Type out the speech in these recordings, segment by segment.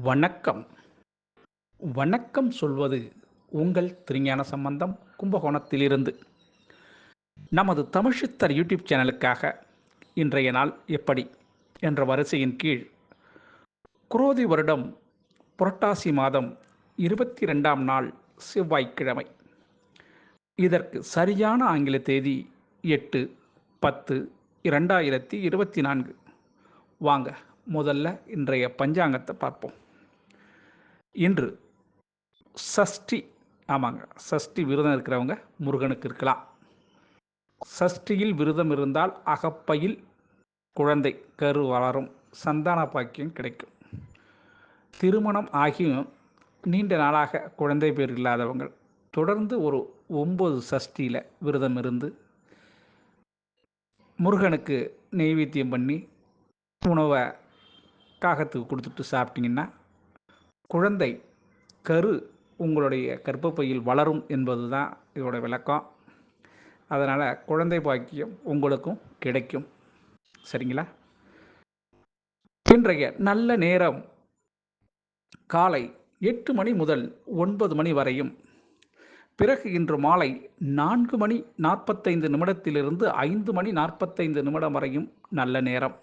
வணக்கம். வணக்கம் சொல்வது உங்கள் திருஞான சம்பந்தம் கும்பகோணத்திலிருந்து. நமது தமிழ்ச்சித்தர் யூடியூப் சேனலுக்காக இன்றைய நாள் எப்படி என்ற வரிசையின் கீழ் குரோதி வருடம் புரட்டாசி மாதம் 22ஆம் நாள் செவ்வாய்க்கிழமை. இதற்கு சரியான ஆங்கில தேதி 8/10/2024. வாங்க முதல்ல இன்றைய பஞ்சாங்கத்தை பார்ப்போம். இன்று சஷ்டி. ஆமாங்க, சஷ்டி விரதம் இருக்கிறவங்க முருகனுக்கு இருக்கலாம். சஷ்டியில் விரதம் இருந்தால் அகப்பையில் குழந்தை கரு வளரும், சந்தான பாக்கியம் கிடைக்கும். திருமணம் ஆகியும் நீண்ட நாளாக குழந்தை பேர் இல்லாதவங்க தொடர்ந்து ஒரு 9 சஷ்டியில் விரதம் இருந்து முருகனுக்கு நெய்வேத்தியம் பண்ணி உணவை காகத்துக்கு கொடுத்துட்டு சாப்பிட்டீங்கன்னா குழந்தை கரு உங்களுடைய கர்ப்பப்பையில் வளரும் என்பது தான் இதோட விளக்கம். அதனால் குழந்தை பாக்கியம் உங்களுக்கும் கிடைக்கும். சரிங்களா? இன்றைய நல்ல நேரம் காலை 8 மணி முதல் 9 மணி வரையும், பிறகு இன்று மாலை 4:45 5:45 வரையும் நல்ல நேரம்.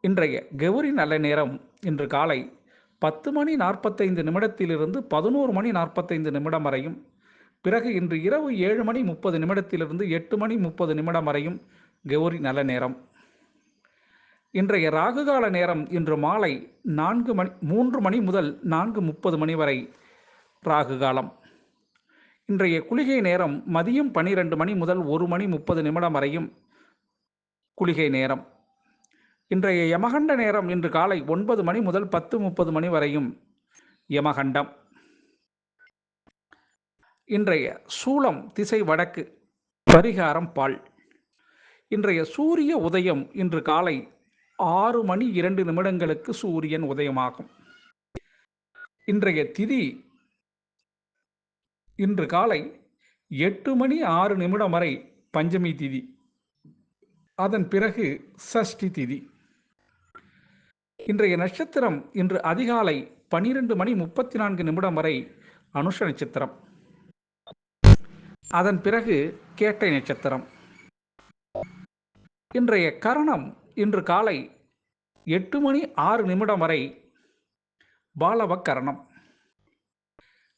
இன்றைய கௌரி நல்ல நேரம் இன்று காலை 10:45 11:45 வரையும், பிறகு இன்று இரவு 7:30 8:30 வரையும் கௌரி நல்ல நேரம். இன்றைய ராகுகால நேரம் இன்று மாலை 3 மணி முதல் 4:30 வரை ராகுகாலம். இன்றைய குளிகை நேரம் மதியம் 12 மணி முதல் 1:30 வரையும் குளிகை நேரம். இன்றைய யமகண்ட நேரம் இன்று காலை 9 மணி முதல் 10:30 வரையும் யமகண்டம். இன்றைய சூலம் திசை வடக்கு, பரிகாரம் பால். இன்றைய சூரிய உதயம் இன்று காலை 6:02 சூரியன் உதயமாகும். இன்றைய திதி இன்று காலை 8:06 வரை பஞ்சமி திதி, அதன் பிறகு சஷ்டி திதி. இன்றைய நட்சத்திரம் இன்று அதிகாலை 12:34 வரை அனுஷ நட்சத்திரம், அதன் பிறகு கேட்டை நட்சத்திரம். இன்றைய கரணம் இன்று காலை 8:06 வரை பாலவ கரணம்,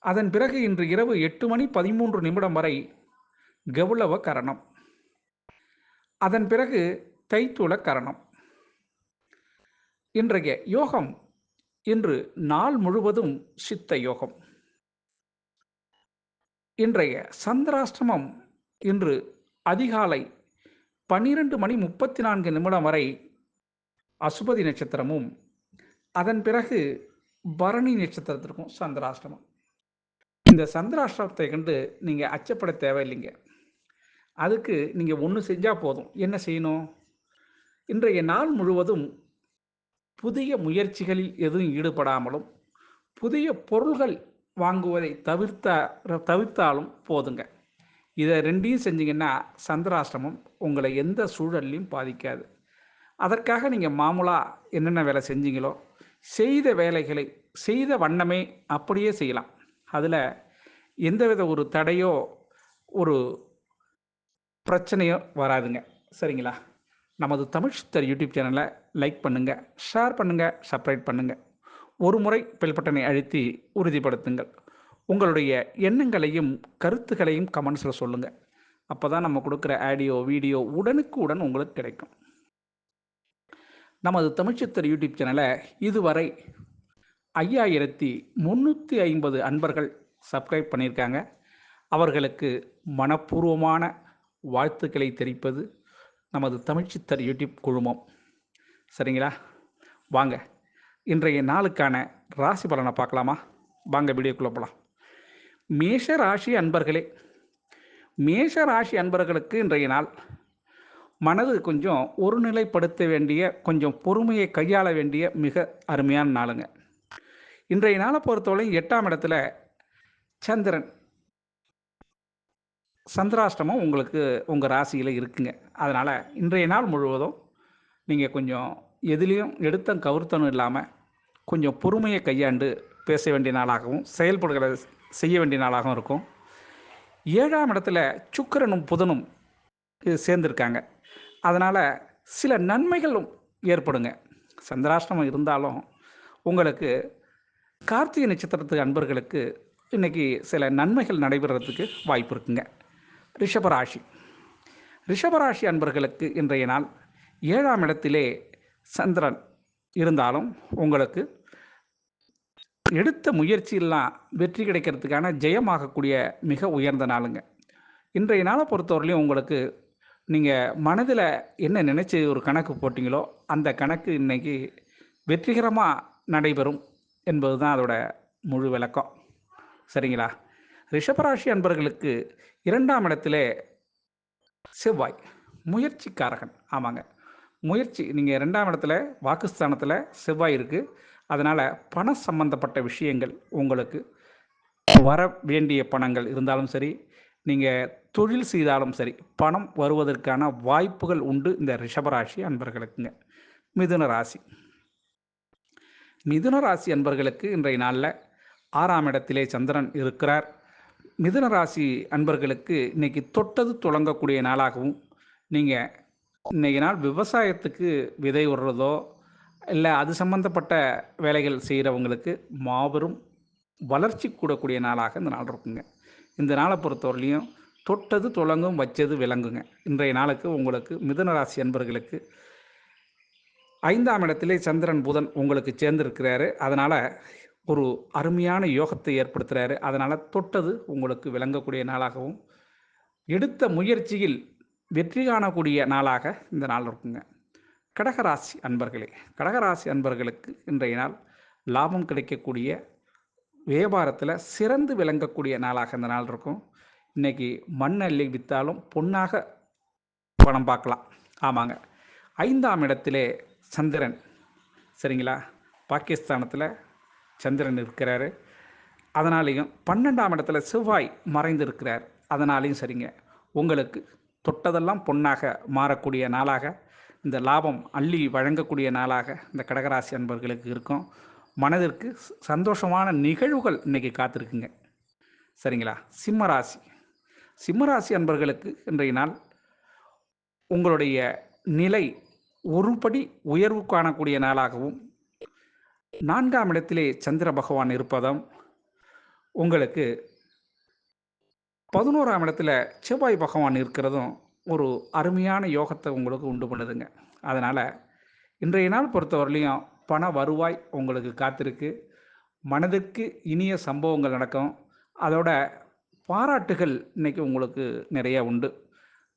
அதன் பிறகு இன்று இரவு 8:13 வரை கௌளவ கரணம், அதன் பிறகு தைத்துள கரணம். இன்றைய யோகம் இன்று நாள் முழுவதும் சித்த யோகம். இன்றைய சந்திராஷ்டமம் இன்று அதிகாலை 12:34 வரை அசுபதி நட்சத்திரமும், அதன் பிறகு பரணி நட்சத்திரத்திற்கும் சந்திராஷ்டமம். இந்த சந்திராஷ்டமத்தை கண்டு நீங்கள் அச்சப்பட தேவையில்லைங்க. அதுக்கு நீங்கள் ஒன்று செஞ்சால் போதும். என்ன செய்யணும்? இன்றைய நாள் முழுவதும் புதிய முயற்சிகளில் எதுவும் ஈடுபடாமலும், புதிய பொருள்கள் வாங்குவதை தவிர்த்தாலும் போதுங்க. இதை ரெண்டையும் செஞ்சீங்கன்னா சந்திராஷ்டமம் உங்களை எந்த சூழல்லையும் பாதிக்காது. அதற்காக நீங்கள் மாமூலாக என்னென்ன வேலை செஞ்சீங்களோ செய்த வேலைகளை செய்த வண்ணமே அப்படியே செய்யலாம். அதில் எந்தவித ஒரு தடையோ ஒரு பிரச்சனையோ வராதுங்க. சரிங்களா? நமது தமிழ்ச்சித்தர் யூடியூப் சேனலை லைக் பண்ணுங்கள், ஷேர் பண்ணுங்கள், சப்ஸ்கிரைப் பண்ணுங்கள். ஒரு முறை பெல் பட்டனை அழுத்தி உறுதிப்படுத்துங்கள். உங்களுடைய எண்ணங்களையும் கருத்துக்களையும் கமெண்ட்ஸில் சொல்லுங்கள். அப்போ தான் நம்ம கொடுக்குற ஆடியோ வீடியோ உடனுக்குடன் உங்களுக்கு கிடைக்கும். நமது தமிழ்ச்சித்தர் யூடியூப் சேனலை இதுவரை 5350 அன்பர்கள் சப்ஸ்கிரைப் பண்ணியிருக்காங்க. அவர்களுக்கு மனப்பூர்வமான வாழ்த்துக்களை தெரிவிப்பது நமது தமிழ்ச்சித்தர் யூடியூப் குழுமம். சரிங்களா? வாங்க இன்றைய நாளுக்கான ராசி பலனை பார்க்கலாமா? வாங்க வீடியோக்குள்ளே போகலாம். மேஷ ராசி அன்பர்களே, மேஷ ராசி அன்பர்களுக்கு இன்றைய நாள் மனது கொஞ்சம் ஒருநிலைப்படுத்த வேண்டிய, கொஞ்சம் பொறுமையை கையாள வேண்டிய மிக அருமையான நாளுங்க. இன்றைய நாளை பொறுத்தவரை 8ஆம் இடத்துல சந்திரன், சந்திராஷ்டமம் உங்களுக்கு உங்கள் ராசியில் இருக்குங்க. அதனால் இன்றைய நாள் முழுவதும் நீங்கள் கொஞ்சம் எதுலேயும் எடுத்தம் கவுர்த்தனும் இல்லாமல் கொஞ்சம் பொறுமையை கையாண்டு பேச வேண்டிய நாளாகவும் செய்ய வேண்டிய நாளாகவும் இருக்கும். 7ஆம் இடத்துல சுக்கிரனும் புதனும் சேர்ந்திருக்காங்க. அதனால் சில நன்மைகளும் ஏற்படுங்க. சந்திராஷ்டமம் இருந்தாலும் உங்களுக்கு கார்த்திகை நட்சத்திரத்து அன்பர்களுக்கு இன்றைக்கி சில நன்மைகள் நடைபெறத்துக்கு வாய்ப்பு இருக்குங்க. ரிஷபராசி அன்பர்களுக்கு இன்றைய நாள் 7ஆம் இடத்திலே சந்திரன் இருந்தாலும் உங்களுக்கு எடுத்த முயற்சியெல்லாம் வெற்றி கிடைக்கிறதுக்கான ஜெயமாகக்கூடிய மிக உயர்ந்த நாளுங்க. இன்றைய நாளை பொறுத்தவரையிலையும் உங்களுக்கு நீங்கள் மனதில் என்ன நினச்சி ஒரு கணக்கு போட்டிங்களோ அந்த கணக்கு இன்றைக்கி வெற்றிகரமாக நடைபெறும் என்பது தான் அதோட முழு விளக்கம். சரிங்களா? ரிஷபராசி அன்பர்களுக்கு 2ஆம் இடத்திலே செவ்வாய் முயற்சிக்காரகன். ஆமாங்க, முயற்சி. நீங்கள் 2ஆம் இடத்துல வாக்குஸ்தானத்தில் செவ்வாய் இருக்குது. அதனால் பண சம்பந்தப்பட்ட விஷயங்கள் உங்களுக்கு வர வேண்டிய பணங்கள் இருந்தாலும் சரி, நீங்கள் தொழில் செய்தாலும் சரி, பணம் வருவதற்கான வாய்ப்புகள் உண்டு இந்த ரிஷபராசி அன்பர்களுக்குங்க. மிதுன ராசி அன்பர்களுக்கு இன்றைய நாளில் 6ஆம் இடத்திலே சந்திரன் இருக்கிறார். மிதுன ராசி அன்பர்களுக்கு இன்றைக்கி தொட்டது தொடங்கக்கூடிய நாளாகவும், நீங்கள் இன்றைக்கி நாள் விவசாயத்துக்கு விதை விடுறதோ இல்லை அது சம்பந்தப்பட்ட வேலைகள் செய்கிறவங்களுக்கு மாபெரும் வளர்ச்சி கூடக்கூடிய நாளாக இந்த நாள் இருக்குங்க. இந்த நாளை பொறுத்தவரையிலையும் தொட்டது தொடங்கும், வச்சது விளங்குங்க. இன்றைய நாளுக்கு உங்களுக்கு மிதுன ராசி அன்பர்களுக்கு 5ஆம் இடத்திலே சந்திரன் புதன் உங்களுக்கு சேர்ந்திருக்கிறாரு. அதனால் ஒரு அருமையான யோகத்தை ஏற்படுத்துகிறாரு. அதனால் தொட்டது உங்களுக்கு விளங்கக்கூடிய நாளாகவும், எடுத்த முயற்சியில் வெற்றி காணக்கூடிய நாளாக இந்த நாள் இருக்குங்க. கடகராசி அன்பர்களுக்கு இன்றைய நாள் லாபம் கிடைக்கக்கூடிய, வியாபாரத்தில் சிறந்து விளங்கக்கூடிய நாளாக இந்த நாள் இருக்கும். இன்றைக்கி மண் அள்ளி விற்றாலும் பொன்னாக பணம் பார்க்கலாம். ஆமாங்க, 5ஆம் இடத்திலே சந்திரன், சரிங்களா, பாகிஸ்தானத்தில் சந்திரன் இருக்கிறாரு. அதனாலேயும் 12ஆம் இடத்துல செவ்வாய் மறைந்து இருக்கிறார். அதனாலேயும் சரிங்க, உங்களுக்கு தொட்டதெல்லாம் பொன்னாக மாறக்கூடிய நாளாக, இந்த லாபம் அள்ளி வழங்கக்கூடிய நாளாக இந்த கடகராசி அன்பர்களுக்கு இருக்கும். மனதிற்கு சந்தோஷமான நிகழ்வுகள் இன்றைக்கி காத்திருக்குங்க. சரிங்களா? சிம்மராசி அன்பர்களுக்கு இன்றைய நாள் உங்களுடைய நிலை ஒருபடி உயர்வு காணக்கூடிய நாளாகவும், 4ஆம் இடத்திலே சந்திர பகவான் இருப்பதும் உங்களுக்கு 11ஆம் இடத்துல செவ்வாய் பகவான் இருக்கிறதும் ஒரு அருமையான யோகத்தை உங்களுக்கு உண்டு பண்ணுதுங்க. அதனால் இன்றைய நாள் பொறுத்தவரையிலையும் பண வருவாய் உங்களுக்கு காத்திருக்கு. மனதுக்கு இனிய சம்பவங்கள் நடக்கும். அதோட பாராட்டுகள் இன்றைக்கி உங்களுக்கு நிறைய உண்டு.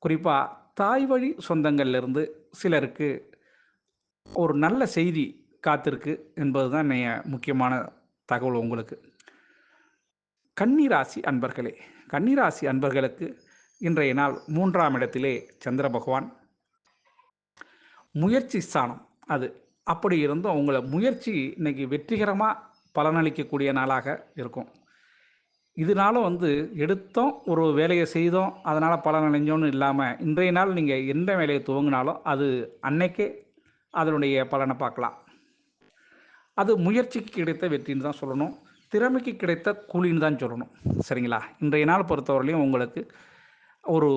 குறிப்பாக தாய் வழி சொந்தங்கள்லேருந்து சிலருக்கு ஒரு நல்ல செய்தி காத்திருக்கு என்பது தான் முக்கியமான தகவல் உங்களுக்கு. கன்னிராசி அன்பர்களுக்கு இன்றைய நாள் 3ஆம் இடத்திலே சந்திர பகவான், முயற்சி ஸ்தானம் அது. அப்படி இருந்தும் உங்களை முயற்சி இன்றைக்கி வெற்றிகரமாக பலனளிக்கக்கூடிய நாளாக இருக்கும். இதனாலும் எடுத்தோம், ஒரு வேலையை செய்தோம், அதனால் பலன் அடைஞ்சோன்னு இல்லாமல், இன்றைய நாள் நீங்கள் எந்த வேலையை துவங்கினாலும் அது அன்னைக்கே அதனுடைய பலனை பார்க்கலாம். அது முயற்சிக்கு கிடைத்த வெற்றின்னு தான் சொல்லணும், திறமைக்கு கிடைத்த கூலின்னு தான் சொல்லணும். சரிங்களா? இன்றைய நாள் பொறுத்தவரையிலையும் உங்களுக்கு ஒரு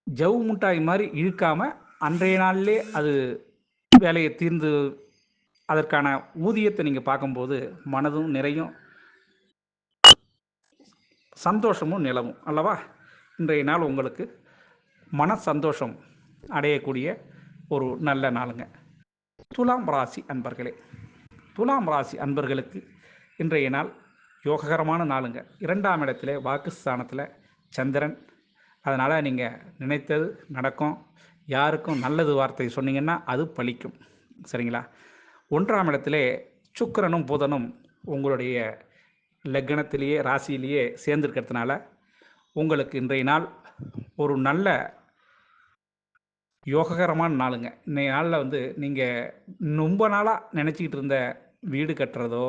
ஜவு முட்டாய் மாதிரி இழுக்காமல் அன்றைய நாளிலே அது வேலையை தீர்ந்து அதற்கான ஊதியத்தை நீங்கள் பார்க்கும்போது மனதும் நிறையும், சந்தோஷமும் நிலவும் அல்லவா? இன்றைய நாள் உங்களுக்கு மன சந்தோஷம் அடையக்கூடிய ஒரு நல்ல நாளுங்க. துலாம் ராசி அன்பர்களுக்கு இன்றைய நாள் யோககரமான நாளுங்க. 2ஆம் இடத்துல வாக்குஸ்தானத்தில் சந்திரன். அதனால் நீங்கள் நினைத்தது நடக்கும். யாருக்கும் நல்லது வார்த்தை சொன்னீங்கன்னா அது பலிக்கும். சரிங்களா? 1ஆம் இடத்துல சுக்கிரனும் புதனும் உங்களுடைய லக்னத்திலேயே ராசியிலேயே சேர்ந்துருக்கிறதுனால உங்களுக்கு இன்றைய நாள் ஒரு நல்ல யோககரமான நாளுங்க. இன்றைய நாளில் நீங்கள் ரொம்ப நாளாக நினச்சிக்கிட்டு இருந்த வீடு கட்டுறதோ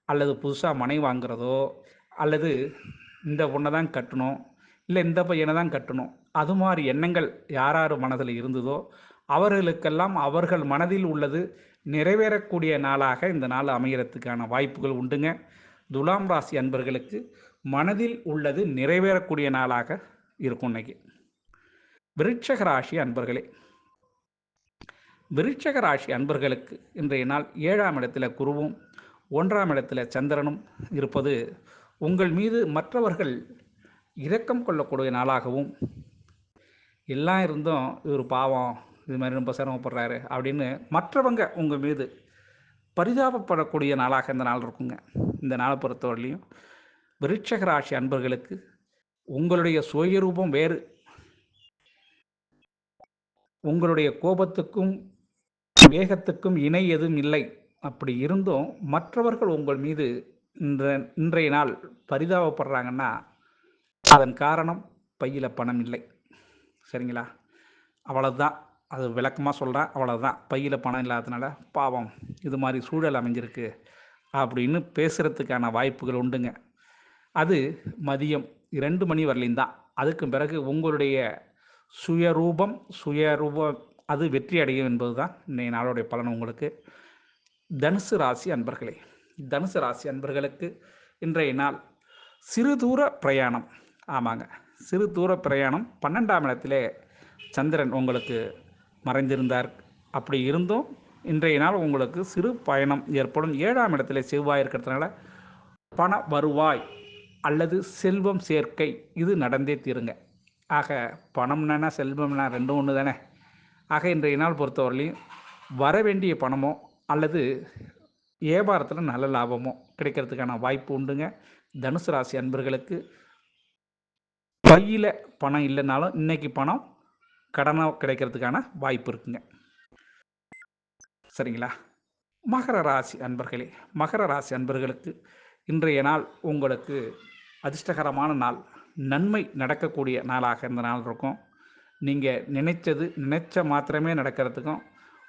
அல்லது புதுசாக மனை வாங்குறதோ அல்லது இந்த பொண்ணை தான் கட்டணும், இல்லை இந்த பையனை தான் கட்டணும், அது மாதிரி எண்ணங்கள் யார் மனதில் இருந்ததோ அவர்களுக்கெல்லாம் அவர்கள் மனதில் உள்ளது நிறைவேறக்கூடிய நாளாக இந்த நாள் அமைகிறதுக்கான வாய்ப்புகள் உண்டுங்க. துலாம் ராசி அன்பர்களுக்கு மனதில் உள்ளது நிறைவேறக்கூடிய நாளாக இருக்கும் இன்னைக்கு. விருட்சக ராசி அன்பர்களே, விருட்சக ராசி அன்பர்களுக்கு இன்றைய நாள் 7ஆம் இடத்துல குருவும் 1ஆம் இடத்துல சந்திரனும் இருப்பது உங்கள் மீது மற்றவர்கள் இரக்கம் கொள்ளக்கூடிய நாளாகவும், எல்லாம் இருந்தும் இவர் பாவம் இது மாதிரி ரொம்ப சிரமப்படுறாரு அப்படின்னு மற்றவங்க உங்கள் மீது பரிதாபப்படக்கூடிய நாளாக இந்த நாள் இருக்குங்க. இந்த நாளை பொறுத்தவரையிலையும் விருட்சக ராசி அன்பர்களுக்கு உங்களுடைய சுயரூபம் வேறு. உங்களுடைய கோபத்துக்கும் வேகத்துக்கும் இணை எதுவும் இல்லை. அப்படி இருந்தும் மற்றவர்கள் உங்கள் மீது இன்றைய நாள் பரிதாபப்படுறாங்கன்னா அதன் காரணம் பையில் பணம் இல்லை. சரிங்களா? அவ்வளோதான். அது விளக்கமாக சொல்கிறேன். அவ்வளோதான். பையில் பணம் இல்லாததுனால பாவம் இது மாதிரி சூழல் அமைஞ்சிருக்கு அப்படின்னு பேசுகிறதுக்கான வாய்ப்புகள் உண்டுங்க. அது மதியம் 2 மணி வரலையும் தான். அதுக்கு பிறகு உங்களுடைய சுயரூபம் அது வெற்றி அடையும் என்பது தான் இன்றைய நாளுடைய பலன் உங்களுக்கு. தனுசு ராசி அன்பர்களே, தனுசு ராசி அன்பர்களுக்கு இன்றைய நாள் சிறு தூர பிரயாணம். ஆமாங்க, சிறு தூர பிரயாணம். 12ஆம் இடத்திலே சந்திரன் உங்களுக்கு மறைந்திருந்தார். அப்படி இருந்தும் இன்றைய நாள் உங்களுக்கு சிறு பயணம் ஏற்படும். 7ஆம் இடத்திலே செவ்வாய் இருக்கிறதுனால பண வருவாய் அல்லது செல்வம் சேர்க்கை இது நடந்தே தீருங்க. ஆக பணம்னா செல்வம்னா ரெண்டும் ஒன்று தானே. ஆக இன்றைய நாள் பொறுத்தவரையிலையும் வர வேண்டிய பணமோ அல்லது வியாபாரத்தில் நல்ல லாபமோ கிடைக்கிறதுக்கான வாய்ப்பு உண்டுங்க. தனுசு ராசி அன்பர்களுக்கு பையில் பணம் இல்லைனாலும் இன்னைக்கு பணம் கடனாக கிடைக்கிறதுக்கான வாய்ப்பு இருக்குங்க. சரிங்களா? மகர ராசி அன்பர்களே, மகர ராசி அன்பர்களுக்கு இன்றைய நாள் உங்களுக்கு அதிர்ஷ்டகரமான நாள். நன்மை நடக்கக்கூடிய நாளாக இந்த நாள் இருக்கும். நீங்கள் நினைச்ச மாத்திரமே நடக்கிறதுக்கும்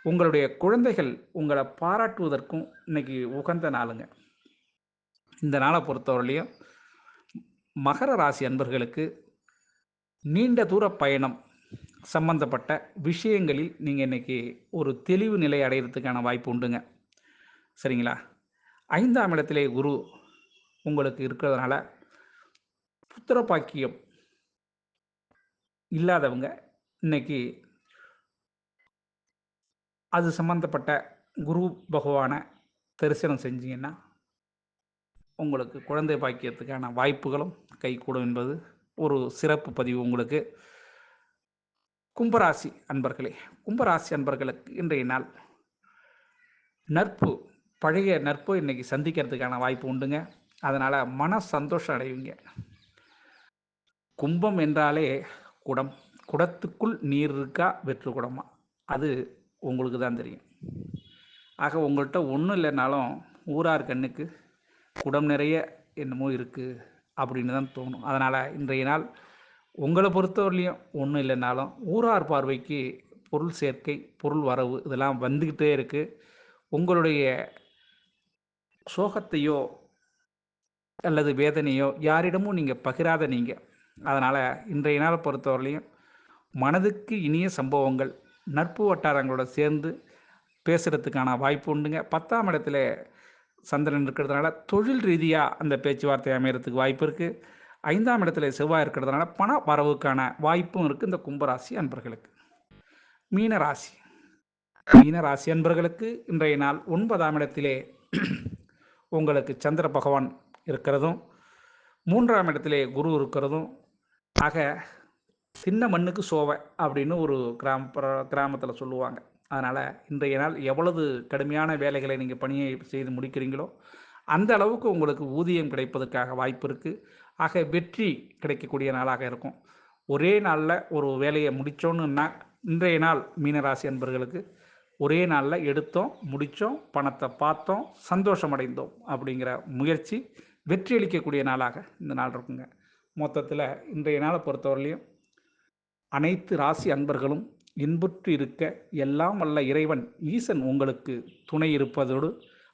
உங்களுடைய குழந்தைகள் உங்களை பாராட்டுவதற்கும் இன்னைக்கு உகந்த நாளுங்க. இந்த நாளை பொறுத்தவரையிலையும் மகர ராசி அன்பர்களுக்கு நீண்ட தூர பயணம் சம்பந்தப்பட்ட விஷயங்களில் நீங்கள் இன்றைக்கி ஒரு தெளிவு நிலை அடைகிறதுக்கான வாய்ப்பு உண்டுங்க. சரிங்களா? 5ஆம் இடத்திலே குரு உங்களுக்கு இருக்கிறதுனால புத்திர பாக்கியம் இல்லாதவங்க இன்னைக்கு அது சம்பந்தப்பட்ட குரு பகவானை தரிசனம் செஞ்சீங்கன்னா உங்களுக்கு குழந்தை பாக்கியத்துக்கான வாய்ப்புகளும் கைகூடும் என்பது ஒரு சிறப்பு பதிவு உங்களுக்கு. கும்பராசி அன்பர்களே, கும்பராசி அன்பர்களுக்கு இன்றைய நாள் நட்பு, பழைய நட்பு இன்னைக்கு சந்திக்கிறதுக்கான வாய்ப்பு உண்டுங்க. அதனால் மன சந்தோஷம் அடைவீங்க. கும்பம் என்றாலே குடம், குடத்துக்குள் நீர் இருக்கா வெற்று குடமா அது உங்களுக்கு தான் தெரியும். ஆக உங்கள்கிட்ட ஒன்றும் இல்லைனாலும் ஊரார் கண்ணுக்கு குடம் நிறைய என்னமோ இருக்குது அப்படின்னு தான் தோணும். அதனால் இன்றைய நாள் உங்களை பொறுத்தவரையிலையும் ஒன்றும் இல்லைனாலும் ஊரார் பார்வைக்கு பொருள் சேர்க்கை, பொருள் வரவு இதெல்லாம் வந்துக்கிட்டே இருக்குது. உங்களுடைய சோகத்தையோ அல்லது வேதனையோ யாரிடமும் நீங்கள் பகிராத நீங்கள். அதனால் இன்றைய நாளை பொறுத்தவரையிலையும் மனதுக்கு இனிய சம்பவங்கள் நட்பு வட்டாரங்களோட சேர்ந்து பேசுகிறதுக்கான வாய்ப்பு உண்டுங்க. 10ஆம் இடத்துல சந்திரன் இருக்கிறதுனால தொழில் ரீதியாக அந்த பேச்சுவார்த்தை அமைகிறதுக்கு வாய்ப்பு இருக்குது. 5ஆம் இடத்துல செவ்வாய் இருக்கிறதுனால பண வரவுக்கான வாய்ப்பும் இருக்குது இந்த கும்பராசி அன்பர்களுக்கு. மீனராசி, மீனராசி அன்பர்களுக்கு இன்றைய நாள் 9ஆம் இடத்திலே உங்களுக்கு சந்திர பகவான் இருக்கிறதும் 3ஆம் இடத்திலே குரு இருக்கிறதும் ஆக சின்ன மண்ணுக்கு சோவை அப்படின்னு ஒரு கிராமத்தில் சொல்லுவாங்க. அதனால் இன்றைய நாள் எவ்வளவு கடுமையான வேலைகளை நீங்கள் பணியை செய்து முடிக்கிறீங்களோ அந்த அளவுக்கு உங்களுக்கு ஊதியம் கிடைப்பதற்காக வாய்ப்பு இருக்குது. ஆக வெற்றி கிடைக்கக்கூடிய நாளாக இருக்கும். ஒரே நாளில் ஒரு வேலையை முடித்தோன்னுன்னா இன்றைய நாள் மீனராசி அன்பர்களுக்கு ஒரே நாளில் எடுத்தோம், முடித்தோம், பணத்தை பார்த்தோம், சந்தோஷம் அடைந்தோம் அப்படிங்கிற முயற்சி வெற்றி அளிக்கக்கூடிய நாளாக இந்த நாள் இருக்குங்க. மொத்தத்தில் இன்றைய நாளை பொறுத்தவரையிலையும் அனைத்து ராசி அன்பர்களும் இன்புற்று இருக்க எல்லாம் வல்ல இறைவன் ஈசன் உங்களுக்கு துணை இருப்பதோடு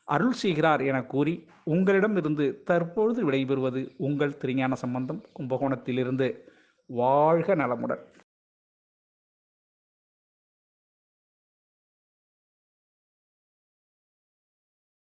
அருள் செய்கிறார் என கூறி உங்களிடமிருந்து தற்பொழுது விடைபெறுவது உங்கள் திருஞான சம்பந்தம், கும்பகோணத்திலிருந்து. வாழ்க நலமுடன்.